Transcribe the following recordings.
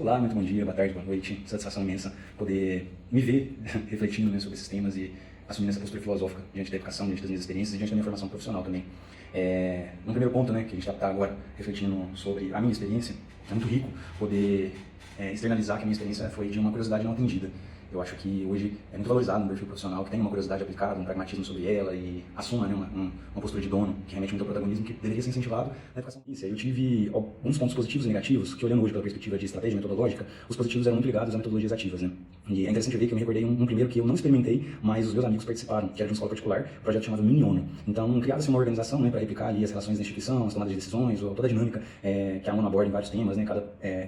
Olá, muito bom dia, boa tarde, boa noite. Satisfação imensa poder me ver refletindo, né, sobre esses temas e assumindo essa postura filosófica diante da educação, diante das minhas experiências e diante da minha formação profissional também. No primeiro ponto, né, que a gente está agora refletindo sobre a minha experiência, é muito rico poder externalizar que a minha experiência foi de uma curiosidade não atendida. Eu acho que hoje é muito valorizado um perfil profissional que tem uma curiosidade aplicada, um pragmatismo sobre ela e assuma, né, uma postura de dono que remete muito ao protagonismo que deveria ser incentivado na educação. Isso, eu tive alguns pontos positivos e negativos, que olhando hoje pela perspectiva de estratégia metodológica, os positivos eram muito ligados a metodologias ativas, né? E é interessante ver que eu me recordei um primeiro que eu não experimentei, mas os meus amigos participaram, que era de uma escola particular, um projeto chamado Mini-ONU. Então, criava-se uma organização, né, para replicar ali as relações da instituição, as tomadas de decisões, ou toda a dinâmica que a ONU aborda em vários temas, né?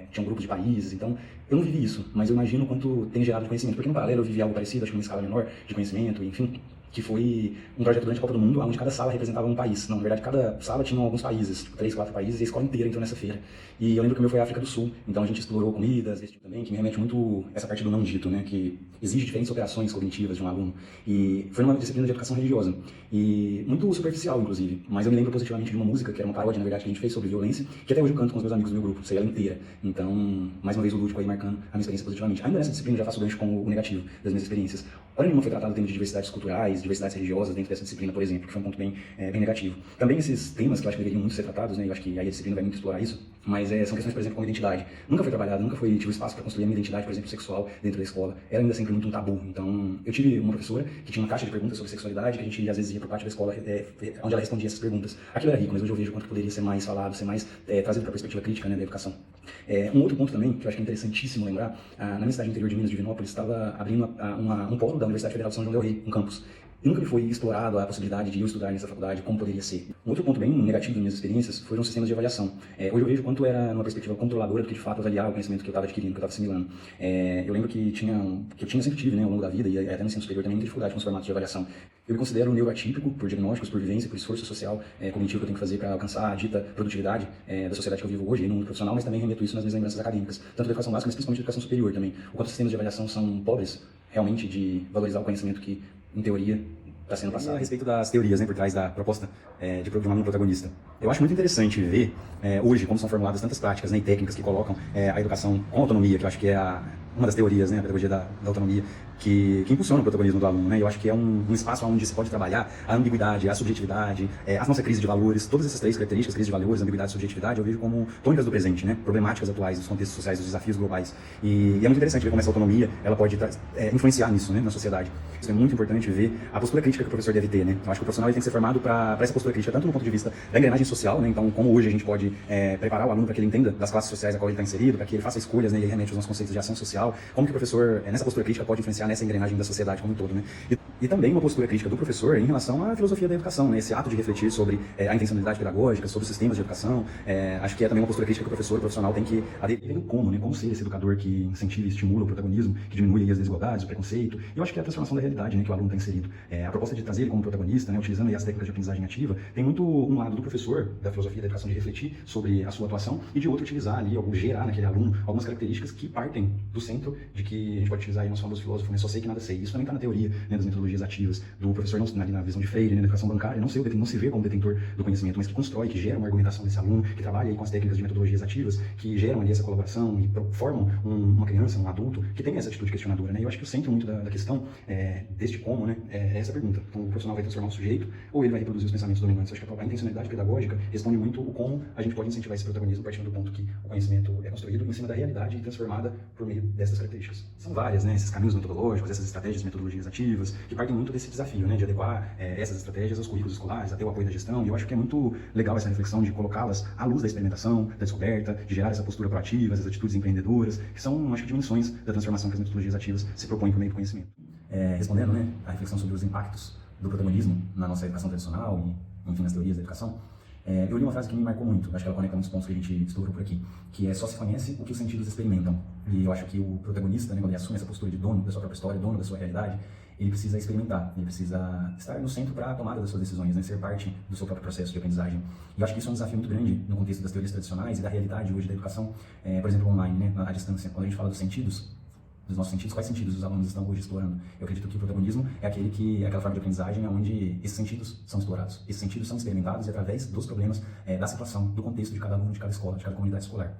Tinha um grupo de países, então eu não vivi isso, mas eu imagino quanto tem gerado de conhecimento, porque no paralelo eu vivi algo parecido, acho que numa escala menor de conhecimento, enfim, que foi um projeto durante a Copa do Mundo, onde cada sala representava um país. Não, na verdade, cada sala tinha alguns países, 3, 4 países, e a escola inteira entrou nessa feira. E eu lembro que o meu foi a África do Sul, então a gente explorou comidas, esse tipo também, que me remete muito essa parte do não dito, né, que exige diferentes operações cognitivas de um aluno. E foi numa disciplina de educação religiosa, e muito superficial, inclusive, mas eu me lembro positivamente de uma música, que era uma paródia, na verdade, que a gente fez sobre violência, que até hoje eu canto com os meus amigos do meu grupo, sei ela inteira. Então, mais uma vez o lúdico aí marcando a minha experiência positivamente. Ainda nessa disciplina eu já faço gancho com o negativo das minhas experiências. Hora nenhuma foi tratado o tema de diversidades culturais, diversidades religiosas dentro dessa disciplina, por exemplo, que foi um ponto bem negativo. Também esses temas que eu acho que deveriam muito ser tratados, né, eu acho que aí a disciplina vai muito explorar isso, mas são questões, por exemplo, como identidade. Nunca foi trabalhado, nunca tive espaço para construir a minha identidade, por exemplo, sexual dentro da escola. Era ainda sempre muito um tabu. Então, eu tive uma professora que tinha uma caixa de perguntas sobre sexualidade, que a gente às vezes ia por parte da escola, onde ela respondia essas perguntas. Aquilo era rico, mas hoje eu vejo quanto poderia ser mais falado, ser mais trazido para a perspectiva crítica, né, da educação. Um outro ponto também, que eu acho que é interessantíssimo lembrar, na minha cidade interior de Minas, Divinópolis, estava abrindo um polo da Universidade Federal de São João del Rei, um campus. E nunca me foi explorado a possibilidade de eu estudar nessa faculdade, como poderia ser. Um outro ponto bem negativo das minhas experiências foram os sistemas de avaliação. Hoje eu vejo quanto era numa perspectiva controladora do que de fato avaliar o conhecimento que eu estava adquirindo, que eu estava assimilando. Eu lembro que eu sempre tive, né, ao longo da vida, e até no ensino superior também, muita dificuldade com os formatos de avaliação. Eu me considero neuroatípico por diagnósticos, por vivência, por esforço social cognitivo que eu tenho que fazer para alcançar a dita produtividade da sociedade que eu vivo hoje, no mundo profissional, mas também remeto isso nas minhas lembranças acadêmicas, tanto da educação básica, mas principalmente da educação superior também. O quanto os sistemas de avaliação são pobres, realmente, de valorizar o conhecimento que, em teoria, está sendo passado. A respeito das teorias, né, por trás da proposta de um aluno protagonista. Eu acho muito interessante ver hoje como são formuladas tantas práticas, né, e técnicas que colocam a educação com autonomia, que eu acho que é uma das teorias, né, a pedagogia da autonomia, que impulsiona o protagonismo do aluno, né? Eu acho que é um espaço onde se pode trabalhar a ambiguidade, a subjetividade, a nossa crise de valores, todas essas três características, crise de valores, ambiguidade e subjetividade, eu vejo como tônicas do presente, né? Problemáticas atuais dos contextos sociais, dos desafios globais. E é muito interessante ver como essa autonomia ela pode influenciar nisso, né, na sociedade. Isso é muito importante ver a postura crítica que o professor deve ter, né? Eu acho que o profissional ele tem que ser formado para essa postura crítica, tanto no ponto de vista da engrenagem social, né? Então, como hoje a gente pode preparar o aluno para que ele entenda das classes sociais a qual ele está inserido, para que ele faça escolhas, né, e remete aos nossos conceitos de ação social, como que o professor, nessa postura crítica, pode influenciar nessa engrenagem da sociedade como um todo, né? E também uma postura crítica do professor em relação à filosofia da educação, né? Esse ato de refletir sobre a intencionalidade pedagógica, sobre os sistemas de educação, acho que é também uma postura crítica que o professor, o profissional tem que aderir como, né? Como ser esse educador que incentiva e estimula o protagonismo, que diminui as desigualdades, o preconceito. E eu acho que é a transformação da realidade, né, que o aluno está inserido. A proposta de trazer ele como protagonista, né, utilizando aí as técnicas de aprendizagem ativa, tem muito um lado do professor, da filosofia da educação, de refletir sobre a sua atuação, e de outro utilizar ali, ou gerar naquele aluno algumas características que partem do centro de que a gente pode utilizar aí no famoso filósofo, né? Só sei que nada sei. Isso também está na teoria, né, das metodologias ativas, do professor não ali na visão de Freire, né, da educação bancária, não se vê como detentor do conhecimento, mas que constrói, que gera uma argumentação desse aluno, que trabalha aí com as técnicas de metodologias ativas, que geram ali essa colaboração e formam uma criança, um adulto, que tem essa atitude questionadora, né? E eu acho que o centro muito da questão deste como, né, é essa pergunta. Então, o profissional vai transformar um sujeito ou ele vai reproduzir os pensamentos dominantes? Eu acho que a intencionalidade pedagógica responde muito o como a gente pode incentivar esse protagonismo partindo do ponto que o conhecimento é construído em cima da realidade e transformada por meio dessas características. São várias, né, esses caminhos metodológicos, essas estratégias, metodologias ativas, que partem muito desse desafio, né, de adequar essas estratégias aos currículos escolares, até o apoio da gestão, e eu acho que é muito legal essa reflexão de colocá-las à luz da experimentação, da descoberta, de gerar essa postura proativa, essas atitudes empreendedoras, que são, acho que, dimensões da transformação que as metodologias ativas se propõem por meio do conhecimento. Respondendo, né, a reflexão sobre os impactos do protagonismo na nossa educação tradicional e, enfim, nas teorias da educação, eu li uma frase que me marcou muito, acho que ela conecta muitos pontos que a gente explorou por aqui, que é: só se conhece o que os sentidos experimentam. E eu acho que o protagonista, né, quando ele assume essa postura de dono da sua própria história, dono da sua realidade, ele precisa experimentar, ele precisa estar no centro para a tomada das suas decisões, né, ser parte do seu próprio processo de aprendizagem. E eu acho que isso é um desafio muito grande no contexto das teorias tradicionais e da realidade hoje da educação, por exemplo, online, né, à distância. Quando a gente fala dos sentidos, dos nossos sentidos, quais sentidos os alunos estão hoje explorando? Eu acredito que o protagonismo é aquela forma de aprendizagem onde esses sentidos são explorados, esses sentidos são experimentados e através dos problemas da situação, do contexto de cada aluno, de cada escola, de cada comunidade escolar.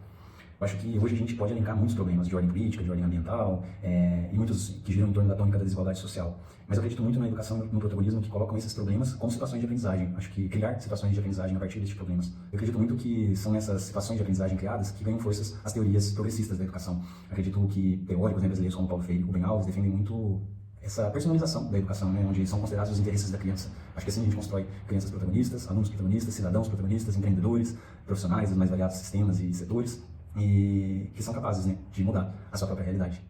Eu acho que hoje a gente pode elencar muitos problemas de ordem política, de ordem ambiental, e muitos que giram em torno da tônica da desigualdade social. Mas eu acredito muito na educação e no protagonismo que colocam esses problemas como situações de aprendizagem. Acho que criar situações de aprendizagem a partir desses problemas. Eu acredito muito que são nessas situações de aprendizagem criadas que ganham forças as teorias progressistas da educação. Acredito que teóricos brasileiros como Paulo Freire e Rubem Alves defendem muito essa personalização da educação, né, onde são considerados os interesses da criança. Acho que assim a gente constrói crianças protagonistas, alunos protagonistas, cidadãos protagonistas, empreendedores, profissionais dos mais variados sistemas e setores, e que são capazes, né, de mudar a sua própria realidade.